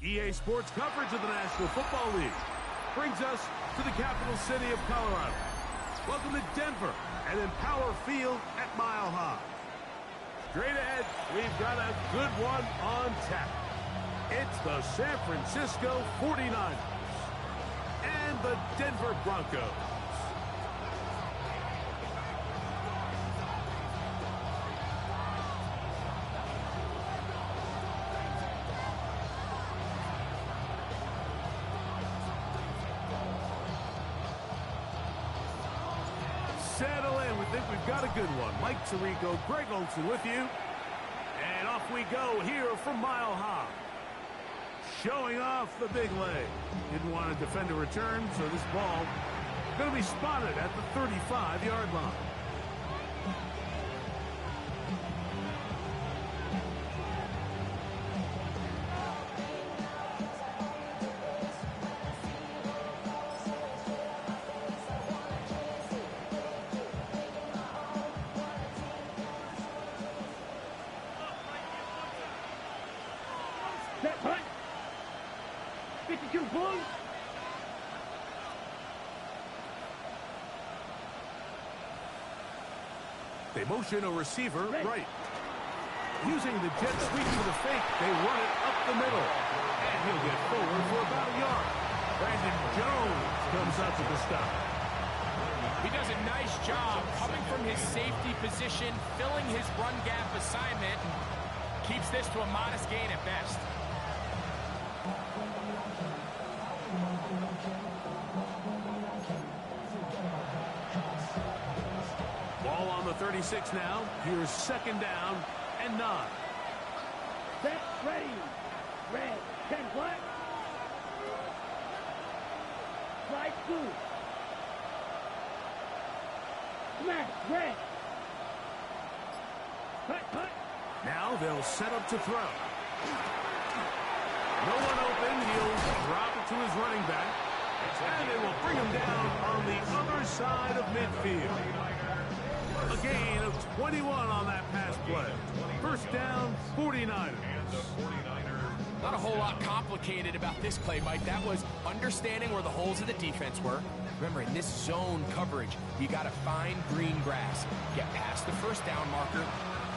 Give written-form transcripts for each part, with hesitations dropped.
EA Sports coverage of the National Football League brings us to the capital city of Colorado. Welcome to Denver and Empower Field at Mile High. Straight ahead, we've got a good one on tap. It's the San Francisco 49ers and the Denver Broncos. Settle in. We think we've got a good one. Mike Tirico, Greg Olsen with you. And off we go here from Mile High. Showing off the big leg. Didn't want to defend a return, so this ball going to be spotted at the 35-yard line. Set punt. 52 Blues. They motion a receiver right. Using the jet sweep to the fake, they run it up the middle. And he'll get forward for about a yard. Brandon Jones comes up with the stop. He does a nice job coming from his safety position, filling his run gap assignment, and keeps this to a modest gain at best. Ball on the 36 now. Here's second down and 9. Set, ready. Red, 10 black. Slide blue. Smash, red. Punt. Now they'll set up to throw. No one open. He'll drop it to his running back. And they will bring him down on the other side of midfield. A gain of 21 on that pass play. First down, 49ers. Not a whole lot complicated about this play, Mike. That was understanding where the holes of the defense were. Remember, in this zone coverage, you got to find green grass, get past the first down marker,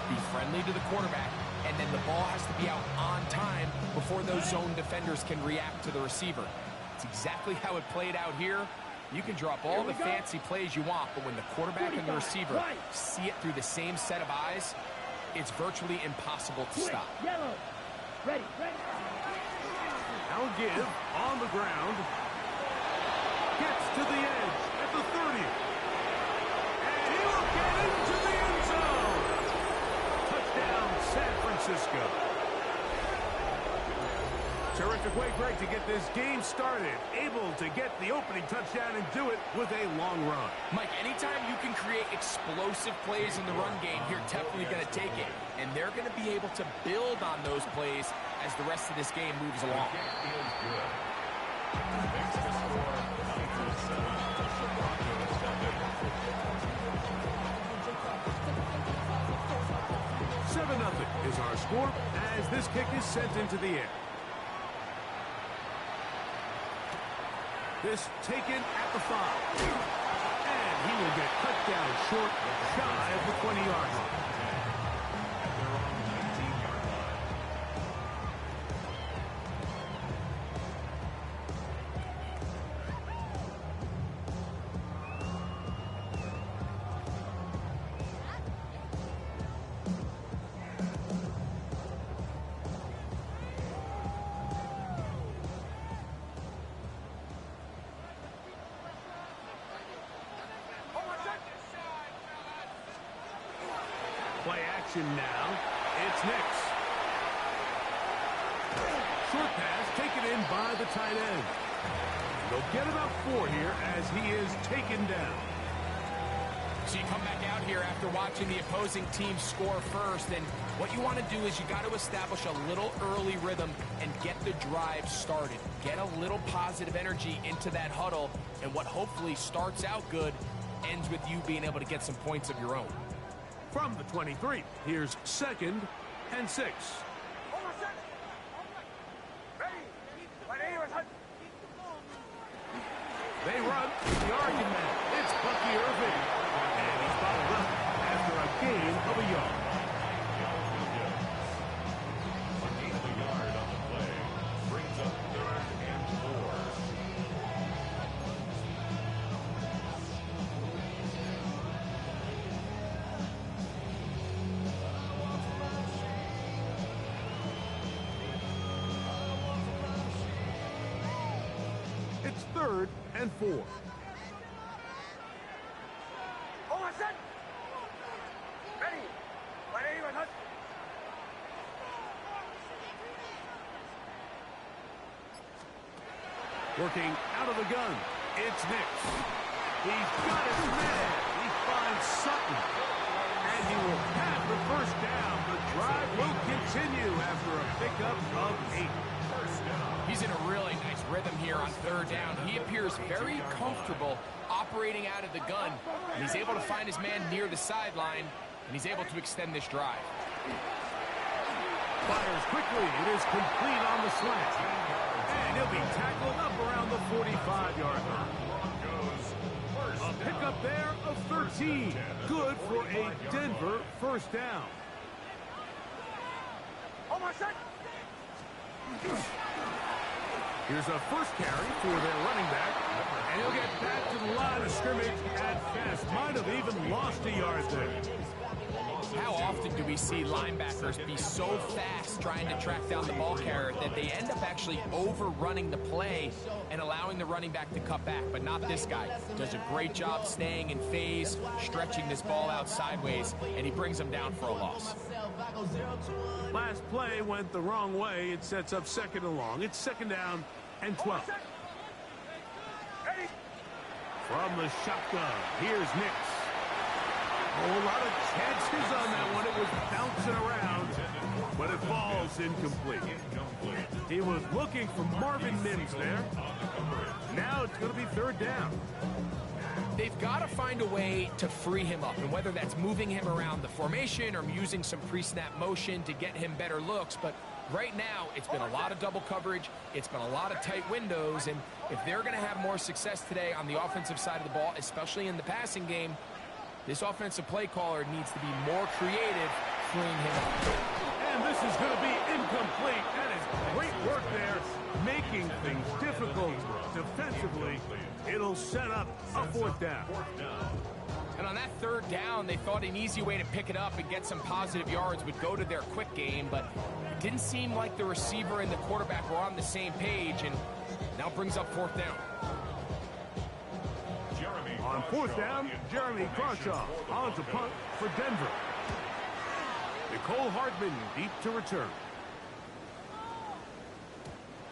be friendly to the quarterback, and then the ball has to be out on time before those zone defenders can react to the receiver. It's exactly how it played out here. You can drop all the fancy plays you want, but when the quarterback and the receiver see it through the same set of eyes, it's virtually impossible to stop. Yellow. Ready. Now give on the ground. Gets to the edge at the 30. And he will get into the end zone. Touchdown, San Francisco. Terrific way, Greg, to get this game started. Able to get the opening touchdown and do it with a long run. Mike, anytime you can create explosive plays in the run game, you're definitely going to take it. And they're going to be able to build on those plays as the rest of this game moves along. Seven 0 is our score as this kick is sent into the air. This taken at the 5. And he will get cut down short, shy of the 20-yard line. Play action now. It's Nix. Short pass taken in by the tight end. They'll get about 4 here as he is taken down. So you come back out here after watching the opposing team score first, and what you want to do is you got to establish a little early rhythm and get the drive started. Get a little positive energy into that huddle, and what hopefully starts out good ends with you being able to get some points of your own. From the 23, here's 2nd and 6. run. The argument. It's Bucky Irving. And he's bottled up after a gain of a yard. A gain of a yard on the play brings up 3rd and 4. It's 3rd and 4. Working out of the gun. It's Nix. He's got his man. He finds Sutton. And he will have the first down. The drive will continue after a pickup of 8. He's in a really nice rhythm here on 3rd down. He appears very comfortable operating out of the gun. And he's able to find his man near the sideline, and he's able to extend this drive. Fires quickly. It is complete on the slant. And he'll be tackled up around the 45-yard line. A pickup there of 13. Good for a Denver first down. Here's a first carry for their running back. And he'll get back to the line of scrimmage at best. Might have even lost a yard there. How often do we see linebackers be so fast trying to track down the ball carrier that they end up actually overrunning the play and allowing the running back to cut back? But not this guy. Does a great job staying in phase, stretching this ball out sideways, and he brings him down for a loss. Last play went the wrong way. It sets up 2nd and long. It's 2nd down and 12. From the shotgun, here's Nix. A whole lot of chances on that one. It was bouncing around, but it falls incomplete. He was looking for Marvin Mims there. Now it's going to be 3rd down. They've got to find a way to free him up, and whether that's moving him around the formation or using some pre-snap motion to get him better looks, but right now it's been a lot of double coverage, it's been a lot of tight windows, and if they're going to have more success today on the offensive side of the ball, especially in the passing game, this offensive play caller needs to be more creative, freeing him up. And this is going to be incomplete. That is great work there, making things difficult defensively. It'll set up a 4th down. And on that 3rd down, they thought an easy way to pick it up and get some positive yards would go to their quick game, but it didn't seem like the receiver and the quarterback were on the same page, and now brings up 4th down. On 4th down, Jeremy Crawshaw on to punt for Denver. Nicole Hardman deep to return.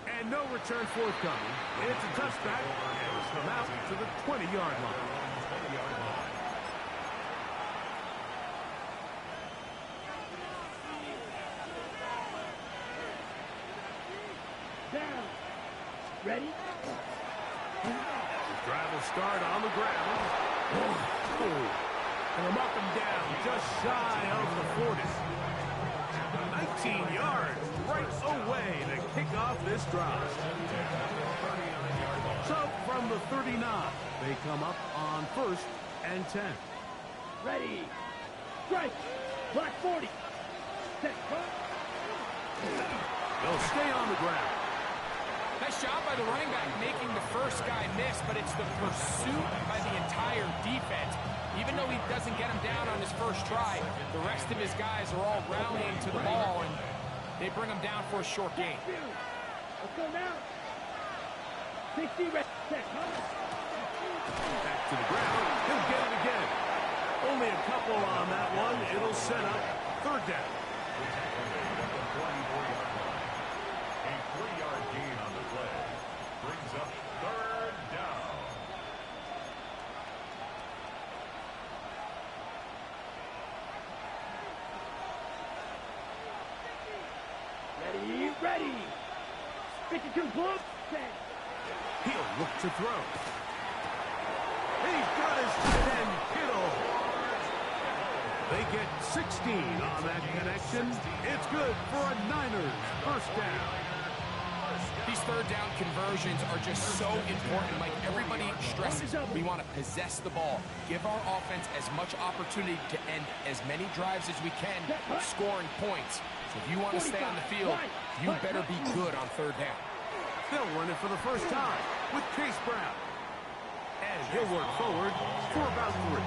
And no return forthcoming. It's a touchback, and it's come out to the 20-yard line. Down. Ready? Drive will start on the ground. And they'll knock him down just shy of the 40. 19 yards right away to kick off this drive. So from the 39, they come up on 1st and 10. Ready. Strike. Block 40. Set. They'll stay on the ground. Nice job by the running back making the first guy miss, but it's the pursuit by the entire defense. Even though he doesn't get him down on his first try, the rest of his guys are all rallying to the ball, and they bring him down for a short gain. Let's go now. 60 red. Set. Back to the ground. He'll get it again. Only a couple on that one. It'll set up 3rd down. A 3-yard gain on the play brings up 3rd down. Ready. Ready. 52 blue. Set. He'll look to throw. He's got his tight end, Kittle. They get 16 on that connection. It's good for a Niners first down. These third down conversions are just so important. Like everybody stresses, we want to possess the ball, give our offense as much opportunity to end as many drives as we can, scoring points. So if you want to stay on the field, you better be good on third down. They'll run it for the first time with Chase Brown. And he'll work forward for about 3.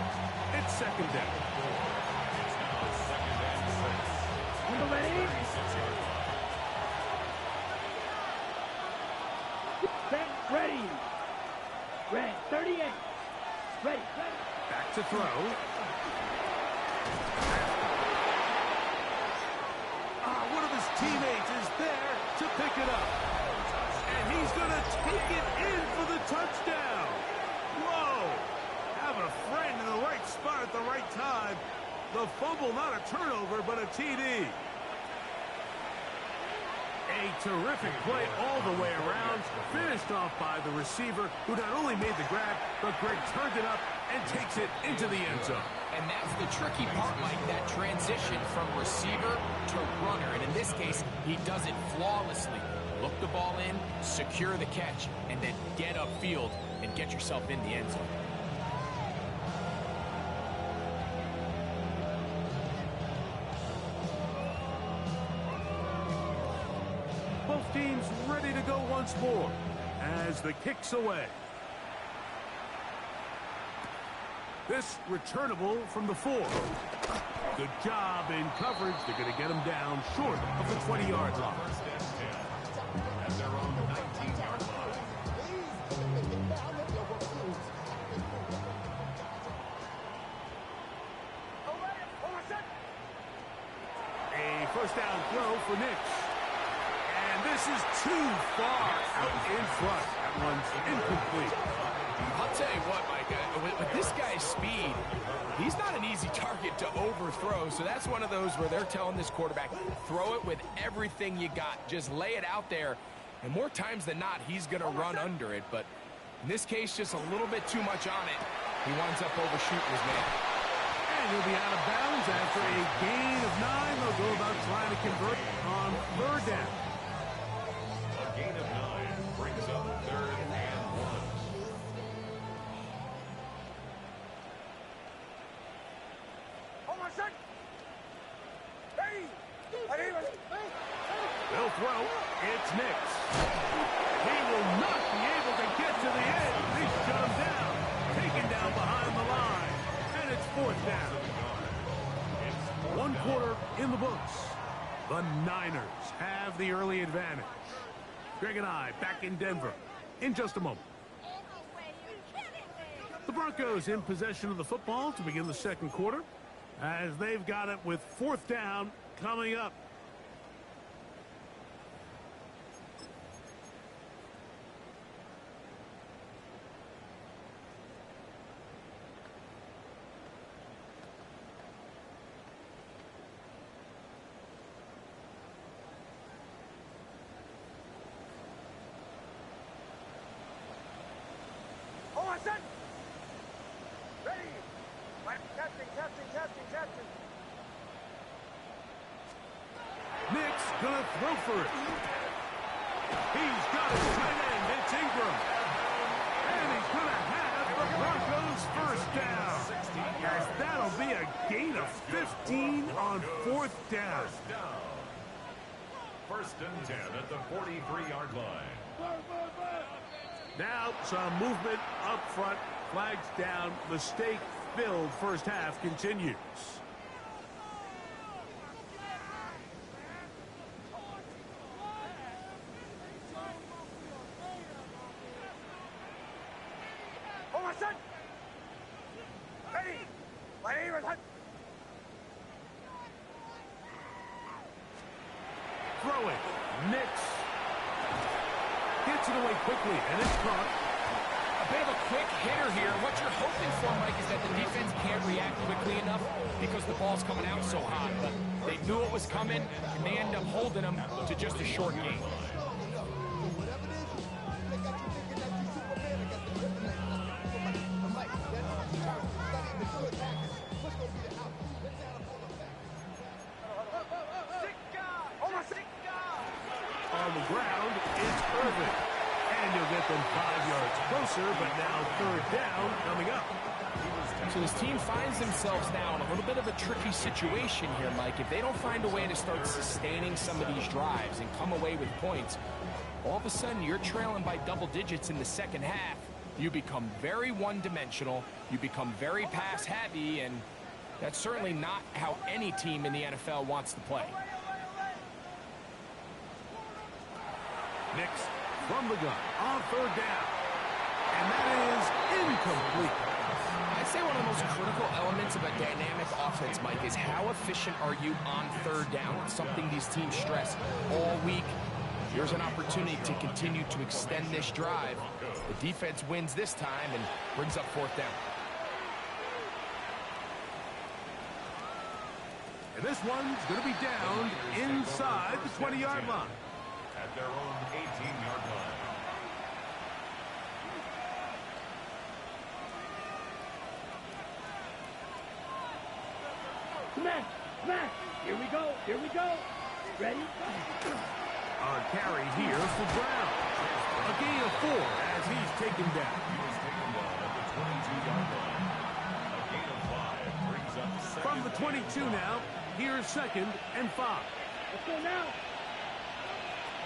It's second down. Number ready? Set, ready. Red, 38. Ready, ready. Back to throw. One of his teammates is there to pick it up. And he's going to take it in for the touchdown. Whoa! Have a friend in the right spot at the right time. The fumble, not a turnover, but a TD. A terrific play all the way around, finished off by the receiver, who not only made the grab, but Greg turned it up and takes it into the end zone. And that's the tricky part, Mike, that transition from receiver to runner. And in this case, he does it flawlessly. Look the ball in, secure the catch, and then get upfield and get yourself in the end zone. Both teams ready to go once more as the kick's away. This returnable from the 4. Good job in coverage. They're going to get him down short of the 20-yard line. First and 10 at their own 19-yard line. A first down throw for Nix. And this is too far out in front. That one's incomplete. I'll tell you what, Mike, with this guy's speed, he's not an easy target to overthrow. So that's one of those where they're telling this quarterback, throw it with everything you got. Just lay it out there. And more times than not, he's going to run under it. But in this case, just a little bit too much on it. He winds up overshooting his man. And he'll be out of bounds after a gain of 9. They'll go about trying to convert on third down. A gain of 9 brings up third and 1. They'll throw. It's Nix. He will not be able to get to the end. He's shut him down. Taken down behind the line. And it's fourth down. 1 quarter in the books. The Niners have the early advantage. Greg and I back in Denver in just a moment. The Broncos in possession of the football to begin the second quarter, as they've got it with fourth down coming up. Nix gonna throw for it. He's got his tight end. It's Ingram. And he's gonna have the Broncos first down. As that'll be a gain of 15 on fourth down. First and 10 at the 43-yard line. Now some movement up front. Flags down. Mistake-filled first half continues. Throwing. Nix gets it away quickly, and it's caught. A bit of a quick hitter here. What you're hoping for, Mike, is that the defense can't react quickly enough because the ball's coming out so hot. But they knew it was coming, and they end up holding them to just a short game. on the ground. It's Irvin. And you'll get them 5 yards closer, but now third down coming up. So this team finds themselves now in a little bit of a tricky situation here, Mike. If they don't find a way to start sustaining some of these drives and come away with points, all of a sudden you're trailing by double digits in the second half. You become very one-dimensional. You become very pass-heavy, and that's certainly not how any team in the NFL wants to play. Nix from the gun on third down. And that is incomplete. I'd say one of the most critical elements of a dynamic offense, Mike, is how efficient are you on third down? It's something these teams stress all week. Here's an opportunity to continue to extend this drive. The defense wins this time and brings up fourth down. And this one's going to be down inside the 20-yard line. At their own 18-yard line. Smash! Smash! Here we go! Here we go! Ready? On carry here for Brown. A gain of 4 as he's taken down. He was taken down at the 22-yard line. A gain of 5 brings up second. From the 22 now, here's 2nd and 5. Let's go now!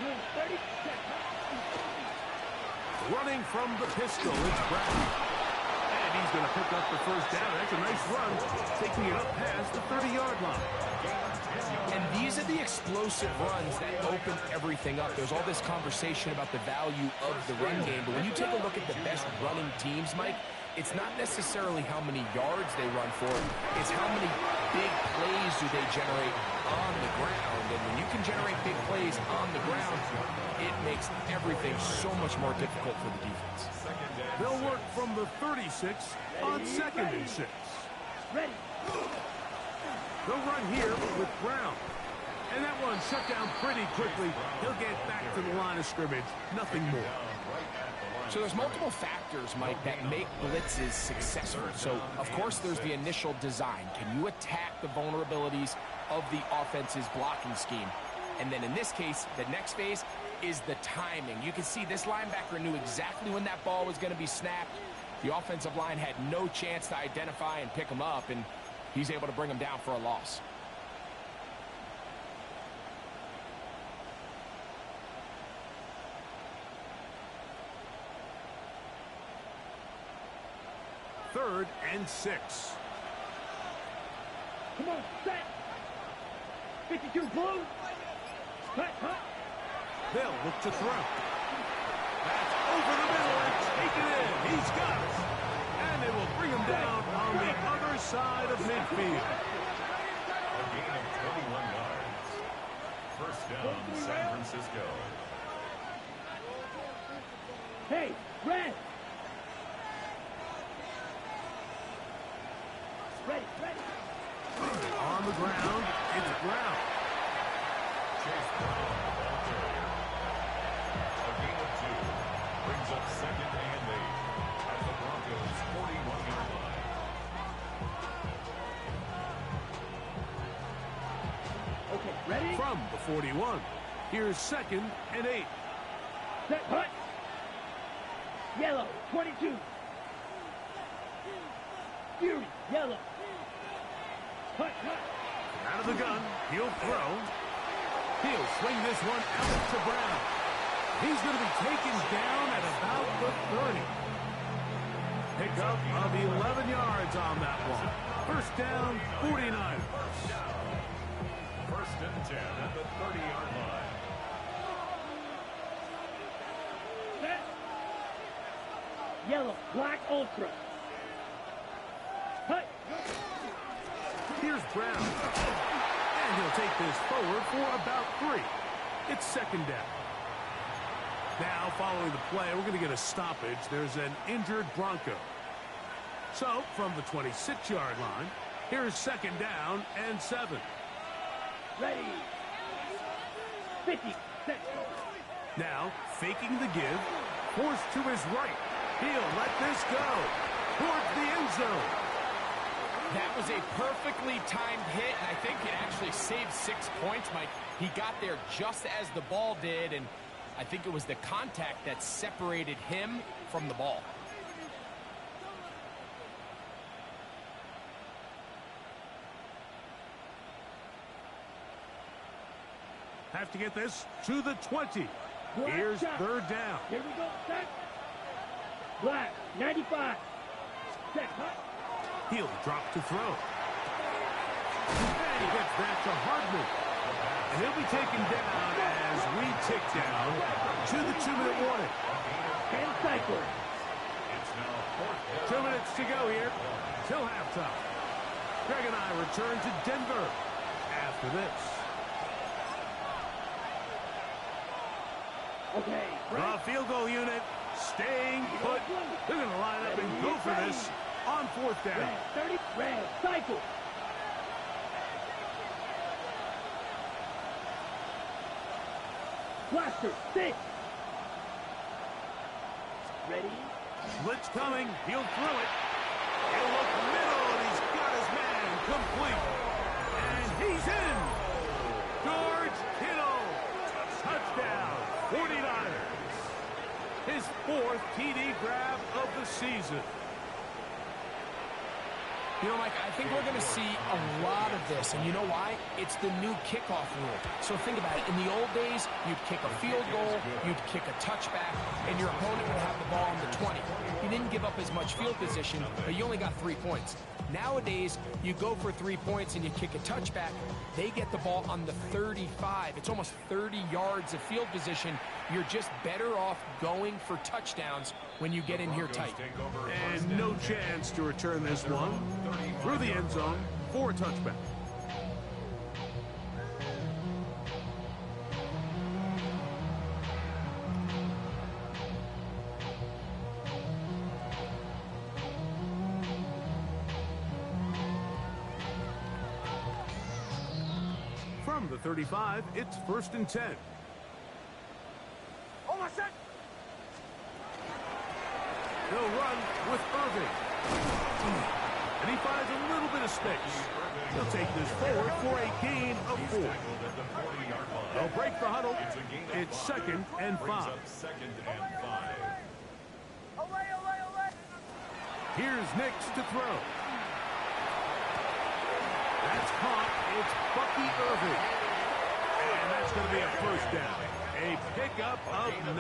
30 seconds. Running from the pistol, it's Brown. And he's going to pick up the first down. That's a nice run, taking it up past the 30-yard line. And these are the explosive runs that open everything up. There's all this conversation about the value of the run game, but when you take a look at the best running teams, Mike, it's not necessarily how many yards they run for, it's how many big plays do they generate on the ground. And when you can generate big plays on the ground, it makes everything so much more difficult for the defense. They'll work from the 36 on 2nd and 6. Ready? They'll run here with Brown. And that one shut down pretty quickly. He'll get back to the line of scrimmage. Nothing more. So there's multiple factors, Mike, that make blitzes successful. So, of course, there's the initial design. Can you attack the vulnerabilities of the offense's blocking scheme? And then in this case, the next phase is the timing. You can see this linebacker knew exactly when that ball was going to be snapped. The offensive line had no chance to identify and pick him up, and he's able to bring him down for a loss. Third and 6. Come on, set! 52 blue! Cut, cut! They'll look to throw. That's over the middle and take it in. He's got it. And they will bring him down on the other side of midfield. A gain of 21 yards. First down, San Francisco. Hey, red! Ready, ready! On the ground, it's Brown. Chase Brown, ball carrier. A gain of 2 brings up 2nd and 8 at the Broncos' 41-yard line. Okay, ready? From the 41, here's 2nd and 8. Set, hut! Yellow, 22. Fury, yellow. Hut, hut. Out of the gun, he'll throw. He'll swing this one out to Brown. He's going to be taken down at about the 30. Pickup of 11 yards on that one. First down, 49. First and 10 at the 30-yard line. Set. Yellow, black, ultra. Hut. Here's Brown. And he'll take this forward for about 3. It's 2nd down. Now, following the play, we're going to get a stoppage. There's an injured Bronco. So, from the 26-yard line, here's 2nd down and 7. Ready. 50. Set. Now, faking the give, forced to his right. He'll let this go towards the end zone. That was a perfectly timed hit, and I think it actually saved 6 points, Mike. He got there just as the ball did, and I think it was the contact that separated him from the ball. Have to get this to the 20. Here's third down. Here we go. Set. Black, 95. Set. Hut. He'll drop to throw. And he gets that to Hardman. And he'll be taken down as we tick down to the 2-minute warning. 10 cycles. 2 minutes to go here till halftime. Greg and I return to Denver after this. Okay. The field goal unit staying put. They're going to line up and go for this on fourth down. Red, 30. Red. Cycle. Blaster. 6. Ready. Blitz coming. He'll throw it. He'll look middle, and he's got his man complete. And he's in. George Kittle. Touchdown. 49ers. His 4th TD grab of the season. You know, Mike, I think we're going to see a lot of this, and you know why? It's the new kickoff rule. So think about it. In the old days, you'd kick a field goal, you'd kick a touchback, and your opponent would have the ball on the 20. You didn't give up as much field position, but you only got 3 points. Nowadays, you go for 3 points and you kick a touchback, they get the ball on the 35. It's almost 30 yards of field position. You're just better off going for touchdowns when you get in here tight. And no chance to return this one through the end zone for a touchback. From the 35, it's 1st and 10. Almost set. They'll run with Irving. And he finds a little bit of space. He'll take this forward for a gain of 4. They'll break the huddle. It's 2nd and 5. Here's Nix to throw. That's caught. It's Bucky Irving. And that's going to be a 1st down. A pickup of 9.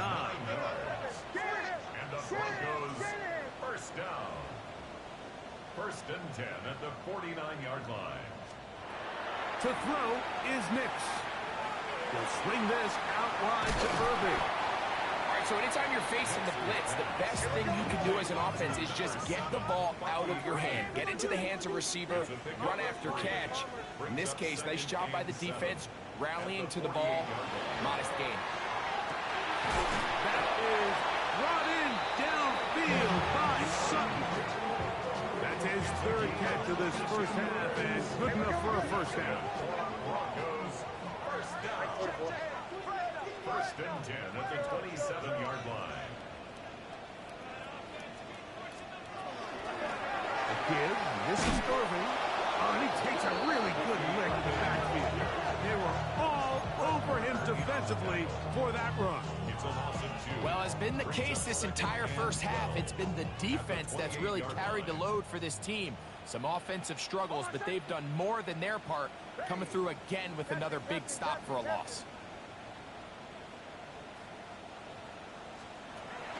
And the Broncos 1st down. 1st and 10 at the 49-yard line. To throw is Nix. He'll swing this out wide to Irving. All right, so anytime you're facing the blitz, the best thing you can do as an offense is just get the ball out of your hand. Get into the hands of receiver, run after catch. In this case, nice job by the defense, rallying to the ball. Modest gain. That is brought in downfield by Sutton. That's his 3rd catch of this 1st half, and good enough for a 1st down. Broncos 1st down. 1st and 10 at the 27-yard line. The kid, this is Irving. Oh, and he takes a really good lick in the backfield. They were all over him defensively for that run. It's a loss of 2. Well, as been the case this entire 1st half, it's been the defense that's really carried the load for this team. Some offensive struggles, but they've done more than their part, coming through again with another big stop for a loss.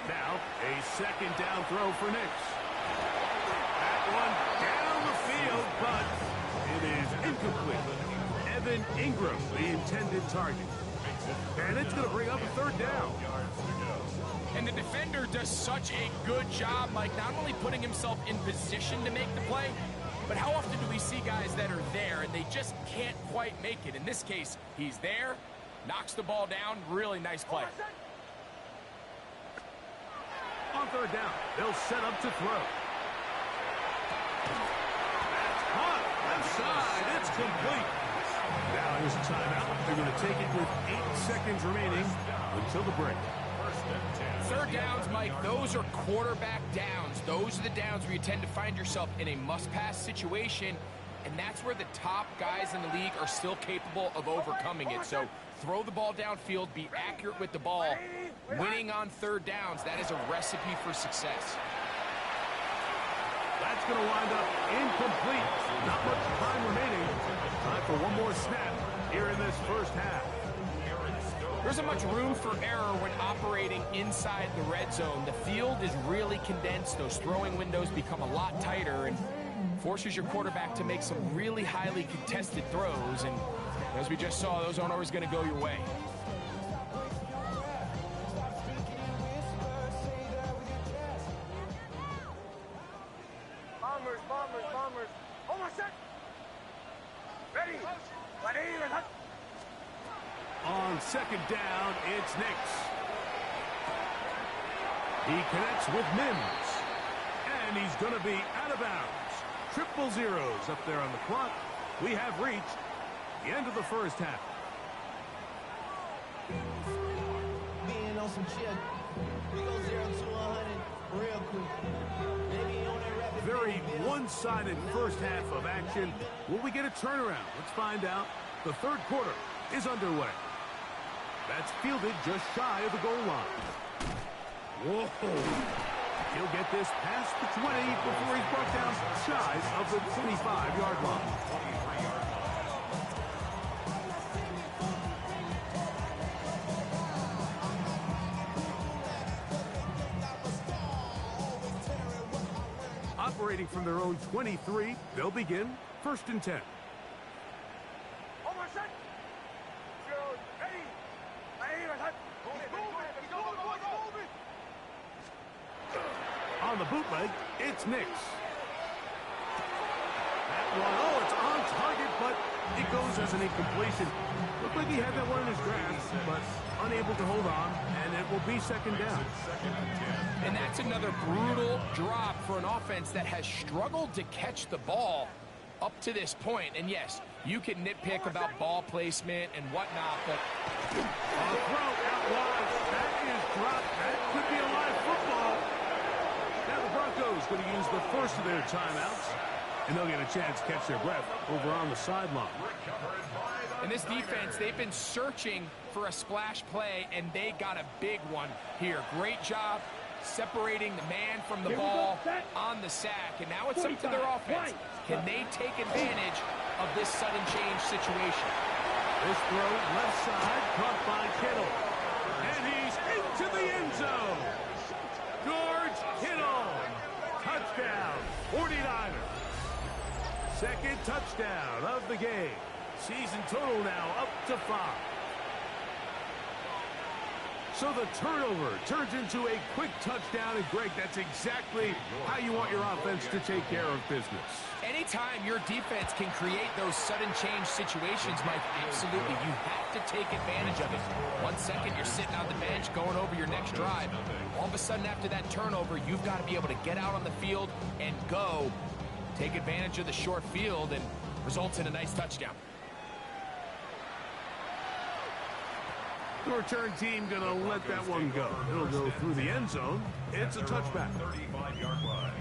Now, a 2nd down throw for Nix. That one down the field, but it is incomplete. Evan Ingram, the intended target. And it's going to bring up a 3rd down. And the defender does such a good job, Mike, not only putting himself in position to make the play, but how often do we see guys that are there and they just can't quite make it? In this case, he's there, knocks the ball down, really nice play. On 3rd down, they'll set up to throw. That's caught. Left side. It's complete. Now here's a timeout. They're going to take it with 8 seconds remaining until the break. First and 10. Third downs, Mike, those are quarterback downs. Those are the downs where you tend to find yourself in a must-pass situation, and that's where the top guys in the league are still capable of overcoming it. So throw the ball downfield, be accurate with the ball. Winning on third downs, that is a recipe for success. That's going to wind up incomplete. Not much time remaining. Time for one more snap here in this first half. There isn't much room for error when operating inside the red zone. The field is really condensed. Those throwing windows become a lot tighter and forces your quarterback to make some really highly contested throws. And as we just saw, those aren't always going to go your way. Bombers. Almost set. Ready. On second down, it's Nix. He connects with Mims. And he's going to be out of bounds. Triple zeros up there on the clock. We have reached the end of the first half. Being on some shit. We go 0 to 100 real quick. Maybe on that rapid. Very one-sided first half of action. Will we get a turnaround? Let's find out. The third quarter is underway. That's fielded just shy of the goal line. Whoa. He'll get this past the 20 before he's brought down shy of the 25-yard line. Operating from their own 23, they'll begin first and 10. Almost set. Ready. On the bootleg, it's Nix. That one, it's on target, but it goes as an incompletion. Looked like he had that one in his grasp, but unable to hold on, and it will be second down. And that's another brutal drop for an offense that has struggled to catch the ball up to this point. And yes, you can nitpick about ball placement and whatnot, but A throw out wide. That is dropped. That could be a live football. Now the Broncos going to use the first of their timeouts, and they'll get a chance to catch their breath over on the sideline. in this defense, they've been searching for a splash play, and they got a big one here. Great job separating the man from the ball on the sack, and now it's up to their offense. Can they take advantage of this sudden change situation? This throw left side, caught by Kittle. And he's into the end zone. George Kittle. Touchdown, 49ers. Second touchdown of the game. Season total now up to 5. So the turnover turns into a quick touchdown, and Greg, that's exactly how you want your offense to take care of business. Anytime your defense can create those sudden change situations, Mike, absolutely, you have to take advantage of it. 1 second, you're sitting on the bench going over your next drive. All of a sudden, after that turnover, you've got to be able to get out on the field and go. Take advantage of the short field and results in a nice touchdown. The return team going to let that one go. It'll go through the end zone. It's a touchback. 35-yard line.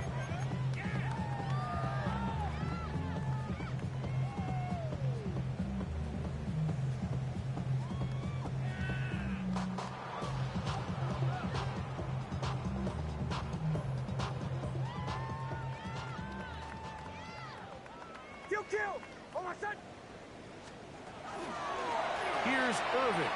Kill! Oh, my son! Here's Irvin.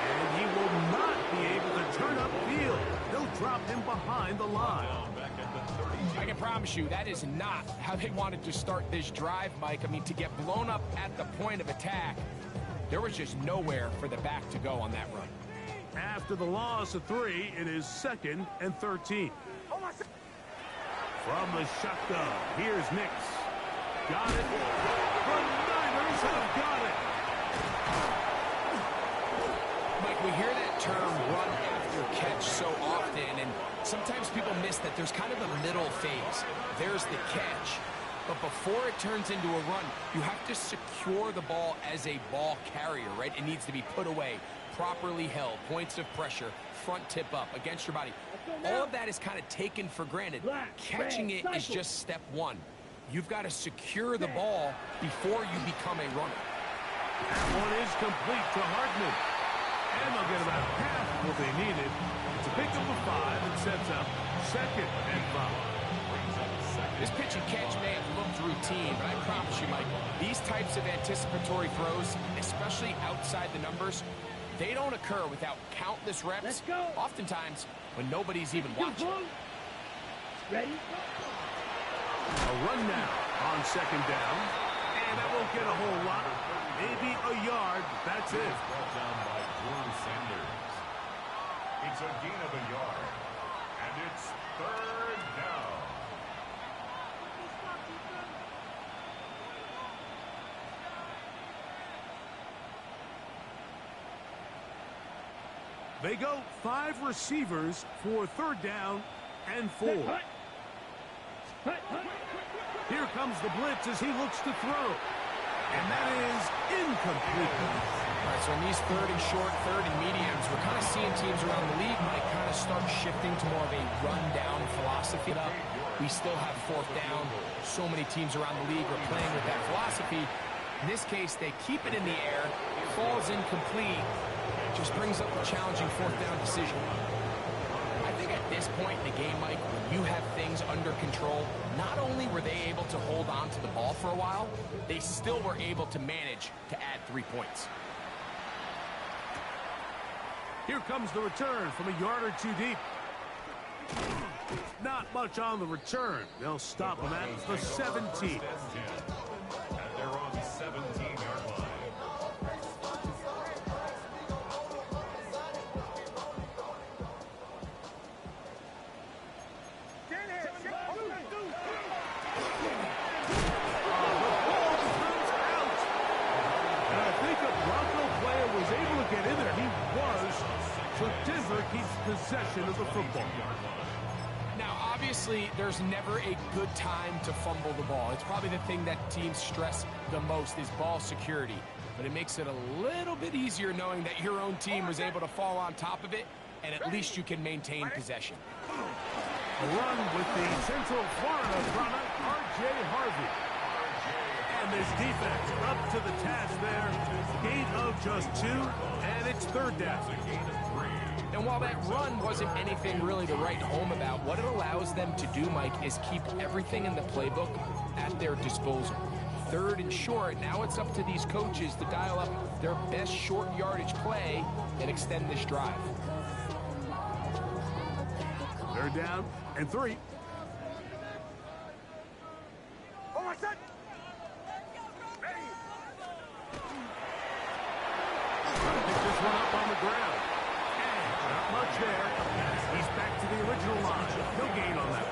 And he will not be able to turn upfield. They'll drop him behind the line. Back at the 32. I can promise you that is not how they wanted to start this drive, Mike. I mean, to get blown up at the point of attack, there was just nowhere for the back to go on that run. After the loss of 3, it is 2nd and 13. Oh, my son! From the shotgun, here's Nix. Got it. The Niners have got it. Mike, we hear that term run after catch so often, and sometimes people miss that there's kind of a middle phase. There's the catch, but before it turns into a run, you have to secure the ball as a ball carrier, right? It needs to be put away, properly held, points of pressure, front tip up, against your body. All of that is kind of taken for granted. Catching it is just step one. You've got to secure the ball before you become a runner. That one is complete to Hardman. And they'll get about half what they needed. It's a pickup of 5 and sets up 2nd and 5. This pitch and catch may have looked routine, but I promise you, Mike, these types of anticipatory throws, especially outside the numbers, they don't occur without countless reps, Let's go. oftentimes when nobody's even watching. Ready? A run now on 2nd down. And that won't get a whole lot. Maybe a yard. That's it. Brought down by Drew Sanders. It's a gain of a yard. And it's 3rd down. They go 5 receivers for 3rd down and 4. Here comes the blitz as he looks to throw. And that is incomplete. All right, so in these 3rd and short, 3rd and mediums, we're kind of seeing teams around the league, Mike, kind of start shifting to more of a run-down philosophy. We still have 4th down. So many teams around the league are playing with that philosophy. In this case, they keep it in the air, falls incomplete, just brings up a challenging 4th down decision. I think at this point in the game, Mike, when you have things under control, not only were they able to hold on to the ball for a while, they still were able to manage to add 3 points. Here comes the return from a yard or 2 deep. Not much on the return. They'll stop him at the 17. And they're on the 17-yard line. Denver keeps possession of the football. Now, obviously, there's never a good time to fumble the ball. It's probably the thing that teams stress the most is ball security. But it makes it a little bit easier knowing that your own team was able to fall on top of it, and at least you can maintain possession. A run with the Central Florida product, R.J. Harvey. And this defense up to the task there. Gain of just 2, and it's 3rd down. And while that run wasn't anything really to write home about, what it allows them to do, Mike, is keep everything in the playbook at their disposal. 3rd and short, now it's up to these coaches to dial up their best short yardage play and extend this drive. 3rd down and 3. Just run up on the ground. Not much there. He's back to the original line. No gain on that.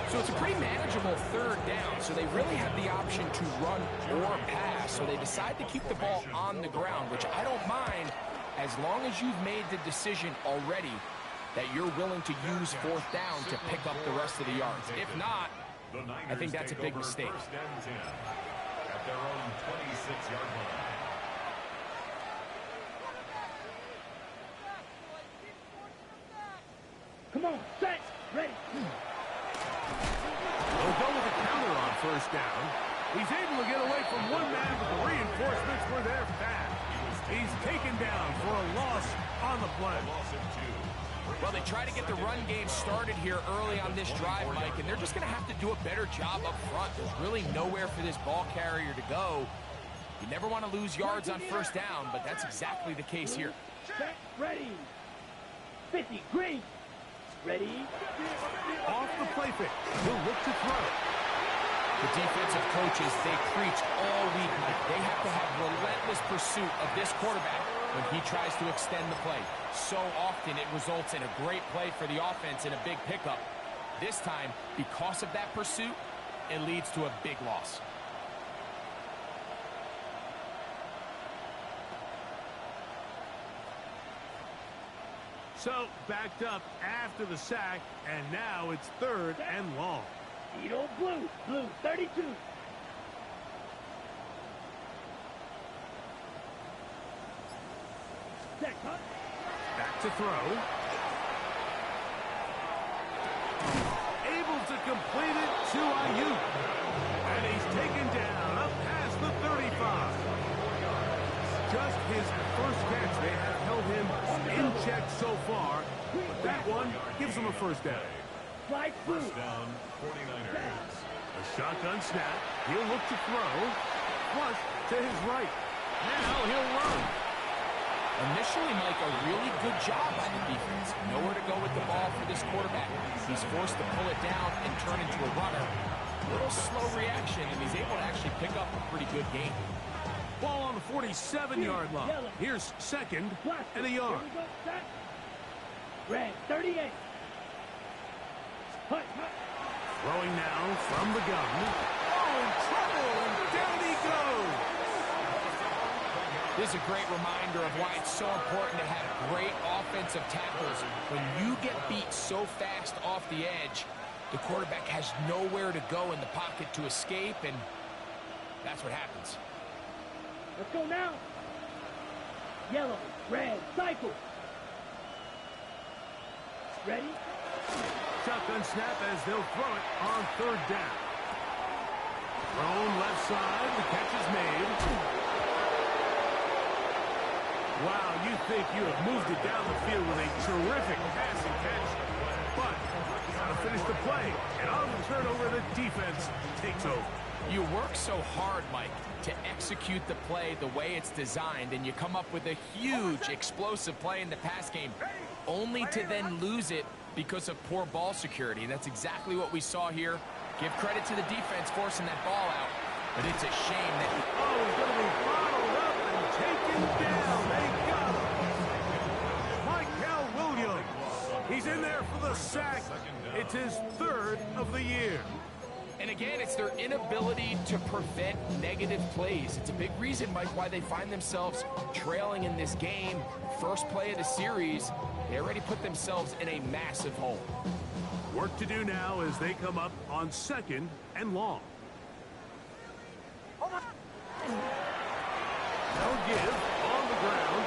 So it's a pretty manageable 3rd down, so they really have the option to run or pass. So they decide to keep the ball on the ground, which I don't mind as long as you've made the decision already that you're willing to use 4th down to pick up the rest of the yards. If not, I think that's a big mistake. 1st and 10 at their own 26-yard line. Come on, set, ready. They'll go with a counter on 1st down. He's able to get away from one man, but the reinforcements were there fast. He's taken down for a loss on the play. Well, they try to get the run game started here early on this drive, Mike, and they're just going to have to do a better job up front. There's really nowhere for this ball carrier to go. You never want to lose yards on 1st down, but that's exactly the case here. Set, ready. 50, green. Ready. Off the play fake. He'll look to throw. The defensive coaches, they preach all week, Mike. They have to have relentless pursuit of this quarterback when he tries to extend the play. So often it results in a great play for the offense and a big pickup. This time, because of that pursuit, it leads to a big loss. So, backed up after the sack, and now it's 3rd and long. Edo blue, blue 32. Back to throw. Able to complete it to Ayuk. And he's taken down up past the 35. Just his first catch. They have held him in check so far. But that one gives him a first down. First down, 49ers. A shotgun snap. He'll look to throw. Flush to his right. Now he'll run. Initially, Mike, a really good job by the defense. Nowhere to go with the ball for this quarterback. He's forced to pull it down and turn into a runner. Little slow reaction, and he's able to actually pick up a pretty good game. Ball on the 47-yard line. Here's second and a yard. Red, 38. Throwing now from the gun. Oh, trouble, and down he goes. This is a great reminder of why it's so important to have great offensive tackles. When you get beat so fast off the edge, the quarterback has nowhere to go in the pocket to escape, and that's what happens. Let's go now. Yellow, red, cycle. Ready? Shotgun snap as they'll throw it on third down. Thrown left side. The catch is made. Wow, you think you have moved it down the field with a terrific pass and catch. But got to finish the play. And on the turnover, the defense takes over. You work so hard, Mike, to execute the play the way it's designed, and you come up with a huge explosive play in the pass game, only to then lose it because of poor ball security. And that's exactly what we saw here. Give credit to the defense forcing that ball out, but it's a shame that... Oh, he's going to be followed up and taken down. They got him. Michael Williams. He's in there for the sack. It's his third of the year. And again, it's their inability to prevent negative plays. It's a big reason, Mike, why they find themselves trailing in this game. First play of the series, they already put themselves in a massive hole. Work to do now as they come up on second and long. They'll give on the ground,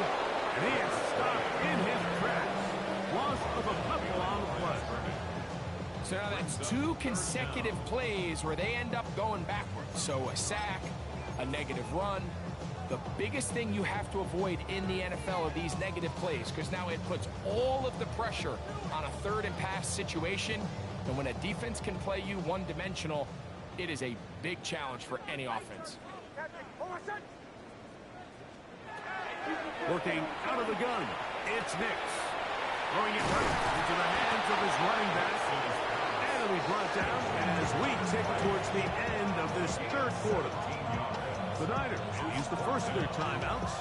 and he is stopped in his tracks. Loss of a couple on the play. So now that's two consecutive plays where they end up going backwards. So a sack, a negative run. The biggest thing you have to avoid in the NFL are these negative plays, because now it puts all of the pressure on a third and pass situation. And when a defense can play you one-dimensional, it is a big challenge for any offense. Working out of the gun, it's Nix. Throwing it right into the hands of his running back. And it'll be brought down as we tick towards the end of this third quarter. The Niners will use the first of their timeouts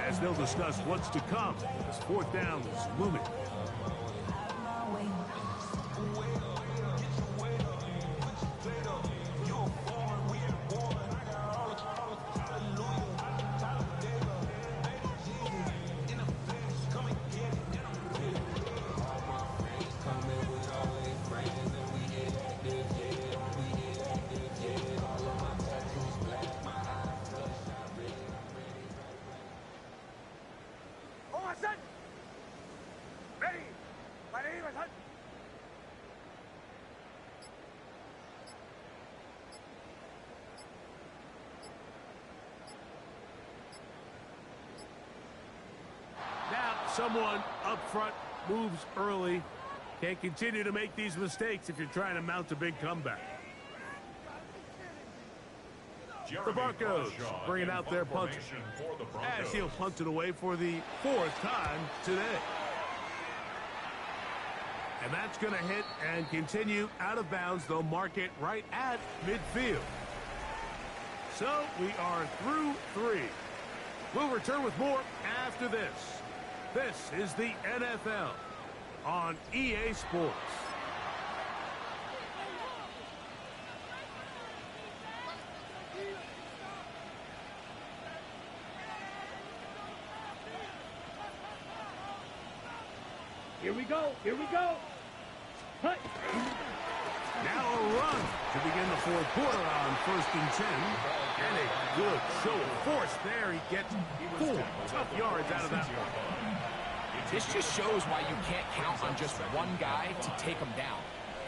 as they'll discuss what's to come. This fourth down is looming. Someone up front moves early. Can't continue to make these mistakes if you're trying to mount a big comeback. The Broncos bringing out their punter as he'll punt it away for the fourth time today. And that's going to hit and continue out of bounds. They'll mark it right at midfield. So we are through three. We'll return with more after this. This is the NFL on EA Sports. Here we go. Here we go. Cut. Now a run to begin the fourth quarter on 1st and 10. And a good show of force there. He gets 4 tough yards out of that one. This just shows why you can't count on just one guy to take him down.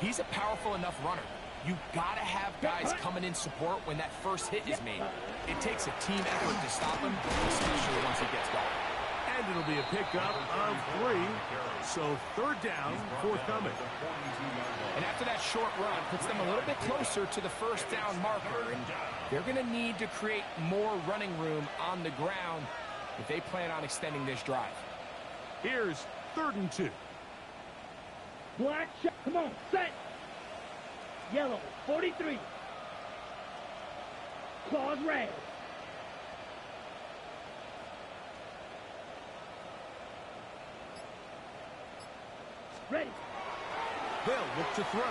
He's a powerful enough runner. You gotta have guys coming in support when that first hit is made. It takes a team effort to stop him, especially once he gets going. And it'll be a pickup of 3. So 3rd down, forthcoming. And after that short run, puts them a little bit closer to the first down marker. And they're going to need to create more running room on the ground if they plan on extending this drive. Here's 3rd and 2. Black shot. Come on, set. Yellow, 43. Claws red. Ready. They'll look to throw.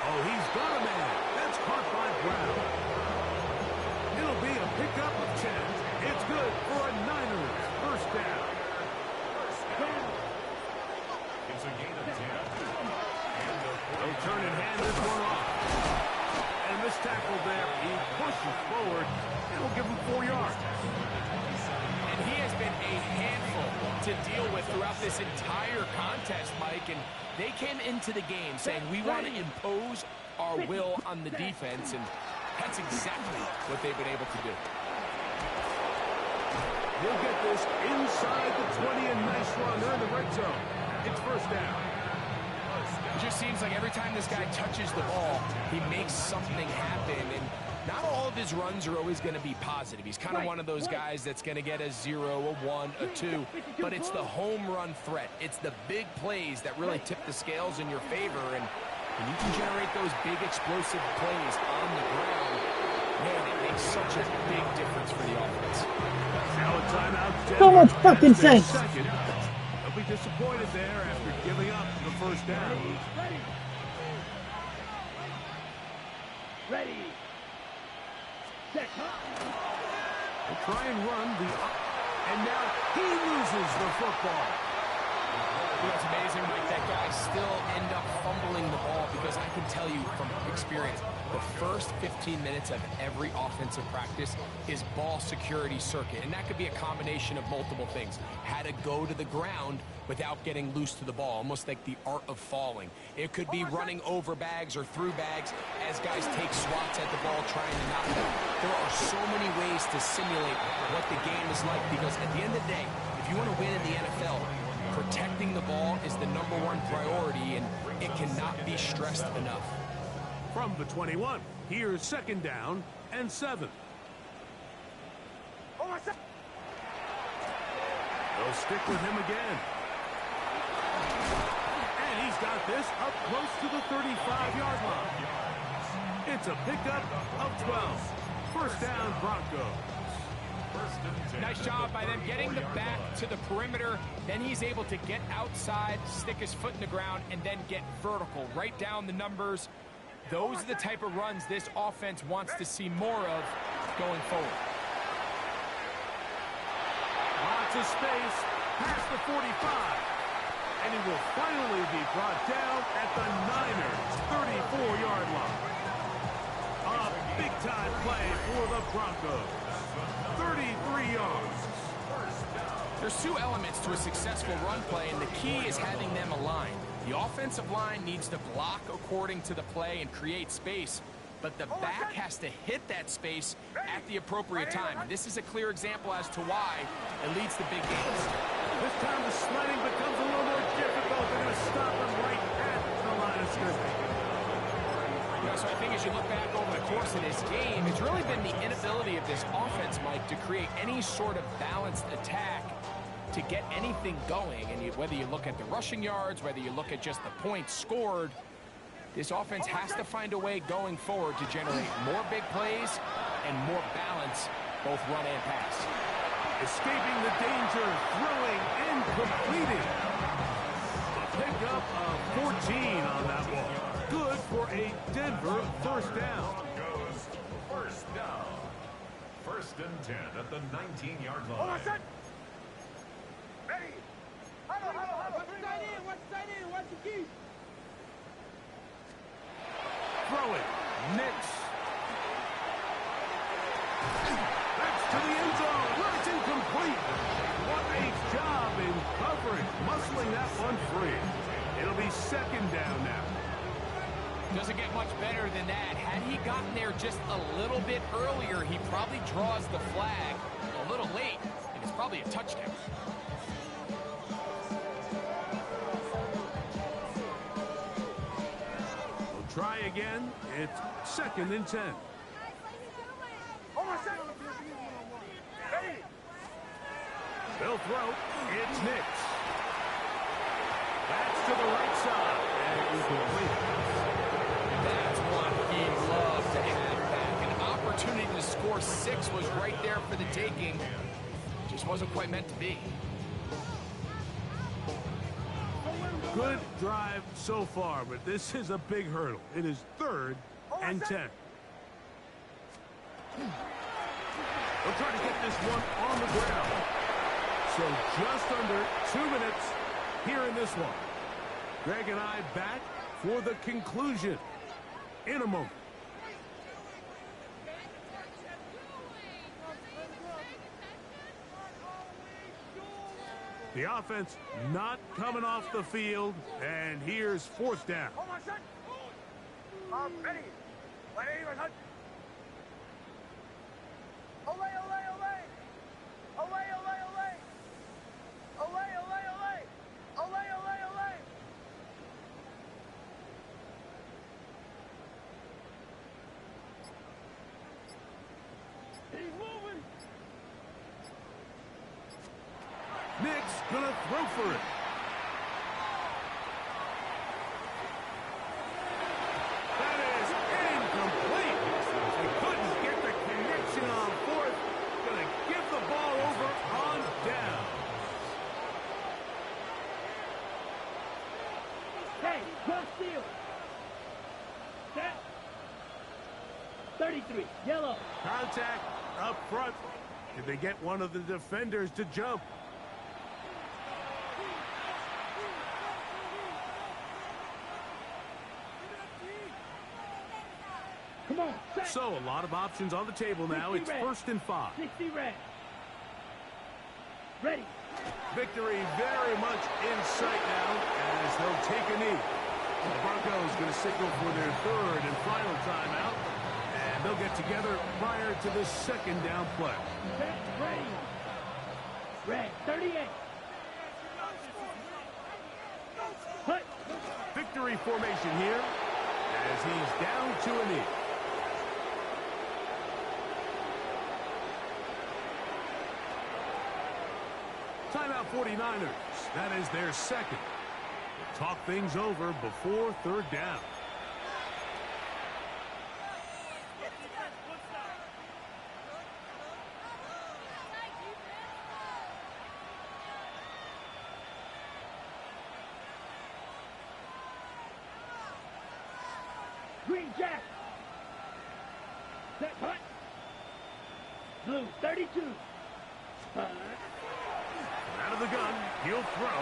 Oh, he's got a man. That's caught by Brown. It'll be a pickup of 10. It's good for a Niners first down. It's a gain of 10. They'll turn and hand this one off. And this tackle there, he pushes forward. It'll give him 4 yards. And he has been a handful to deal with throughout this entire contest, Mike. And they came into the game saying, we want to impose our will on the defense. And that's exactly what they've been able to do. He'll get this inside the 20, and nice run. They're in the red zone. It's first down. It just seems like every time this guy touches the ball, he makes something happen. And not all of his runs are always going to be positive. He's kind of one of those guys that's going to get a 0, a 1, a 2. But it's the home run threat. It's the big plays that really tip the scales in your favor. And when you can generate those big explosive plays on the ground, man, it makes such a big difference for the offense. Now a timeout. So much fucking sense. Second. They'll be disappointed there after giving up the first down. Ready. Ready. Set. They'll try and run the and now he loses the football. You know, it's amazing, Mike, that guys still end up fumbling the ball because I can tell you from experience, the first 15 minutes of every offensive practice is ball security circuit. And that could be a combination of multiple things. How to go to the ground without getting loose to the ball, almost like the art of falling. It could be running over bags or through bags as guys take swats at the ball trying to knock it out. There are so many ways to simulate what the game is like because at the end of the day, if you want to win in the NFL, protecting the ball is the ¡1 priority, and it cannot be stressed enough. From the 21, here's 2nd down and 7. They'll stick with him again. And he's got this up close to the 35-yard line. It's a pickup of 12. First down, Broncos. Nice job by them getting the back to the perimeter. Then he's able to get outside, stick his foot in the ground, and then get vertical right down the numbers. Those are the type of runs this offense wants to see more of going forward. Lots of space past the 45. And he will finally be brought down at the Niners' 34-yard line. A big-time play for the Broncos. 33 yards. There's 2 elements to a successful run play, and the key is having them aligned. The offensive line needs to block according to the play and create space, but the back has to hit that space at the appropriate time. And this is a clear example as to why it leads to big gains. This time the sledding becomes a little more difficult. They're going to stop him right at the line of scrimmage. You know, so I think as you look back over the course of this game, it's really been the inability of this offense, Mike, to create any sort of balanced attack to get anything going. And whether you look at the rushing yards, whether you look at just the points scored, this offense has to find a way going forward to generate more big plays and more balance, both run and pass. Escaping the danger, throwing and completing. A pickup of 14 on that one. Good for a Denver first down. Goes first down. 1st and 10 at the 19-yard line. Watch the tight end. Watch the tight end. Watch the key. throwing. Nix. That's to the end zone. Well, it's incomplete. What a job in coverage, muscling that one free. It'll be second down now. Doesn't get much better than that. Had he gotten there just a little bit earlier, he probably draws the flag a little late, and it's probably a touchdown. We'll try again. It's second and 10. They'll throw. It's Nix. That's to the right side. And incomplete. That's what he'd love to have back. An opportunity to score 6 was right there for the taking. Just wasn't quite meant to be. Good drive so far, but this is a big hurdle. It is third and 10. They'll try to get this one on the ground. So just under 2 minutes here in this one. Greg and I back for the conclusion in a moment. The offense not coming off the field, and here's fourth down. Ready. Nick's gonna throw for it. That is incomplete. They couldn't get the connection on fourth. Gonna give the ball over on down. Hey, cross field. Set. 33, yellow. Contact up front. Did they get one of the defenders to jump? Come on, set. So a lot of options on the table now. It's first and 5. 60 red. Ready. Victory very much in sight now as they'll take a knee. The Broncos going to signal for their third and final timeout, and they'll get together prior to the second down play. Set, ready. Red, 38. Put. Victory formation here as he's down to a knee. Timeout 49ers. That is their second. We'll talk things over before third down. Green Jack. Set, punt. Blue, 32. Punt. Out of the gun, he'll throw.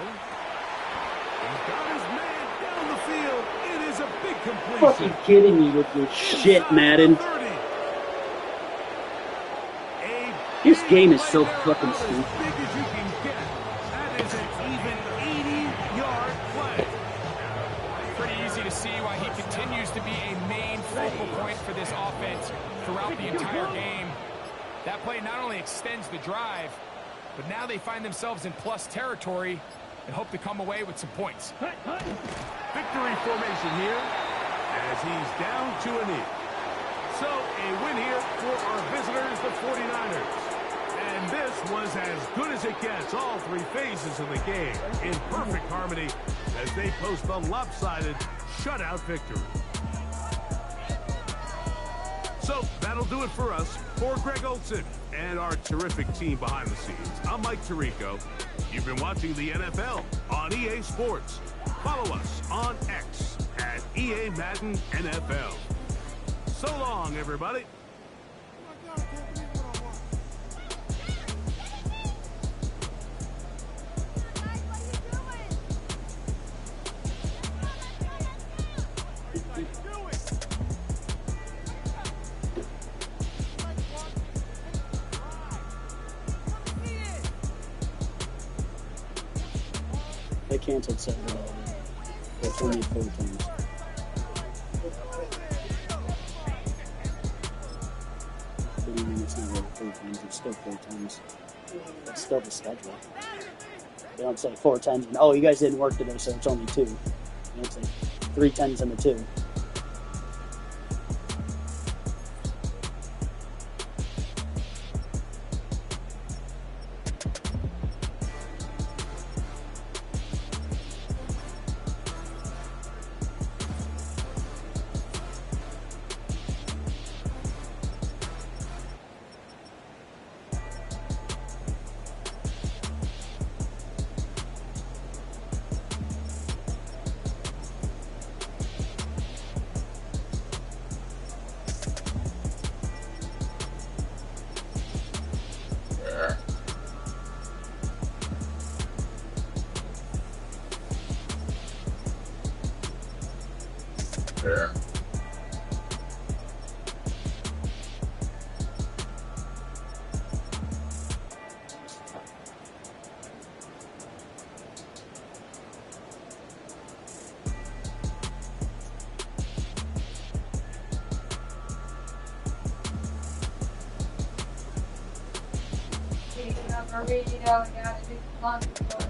He's got his man down the field. It is a big completion. Fucking kidding me with your shit, Madden. This game is so fucking stupid. As big as you can get. That is an even 80-yard play. Pretty easy to see why he continues to be a main focal point for this offense throughout the entire game. That play not only extends the drive, but now they find themselves in plus territory and hope to come away with some points. Victory formation here as he's down to a knee. So a win here for our visitors, the 49ers. And this was as good as it gets, all three phases of the game in perfect harmony as they post the lopsided shutout victory. So that'll do it for us. For Greg Olsen and our terrific team behind the scenes, I'm Mike Tirico. You've been watching the NFL on EA Sports. Follow us on X at EA Madden NFL. So long, everybody. They canceled Saturday. That's only 4 times. What do you mean it's not really 4 times? It's still 4 times. That's still the schedule. They don't say 4 times. Oh, you guys didn't work today, so it's only 2. They don't say 3 times and a 2. Burrito, got a big lunch.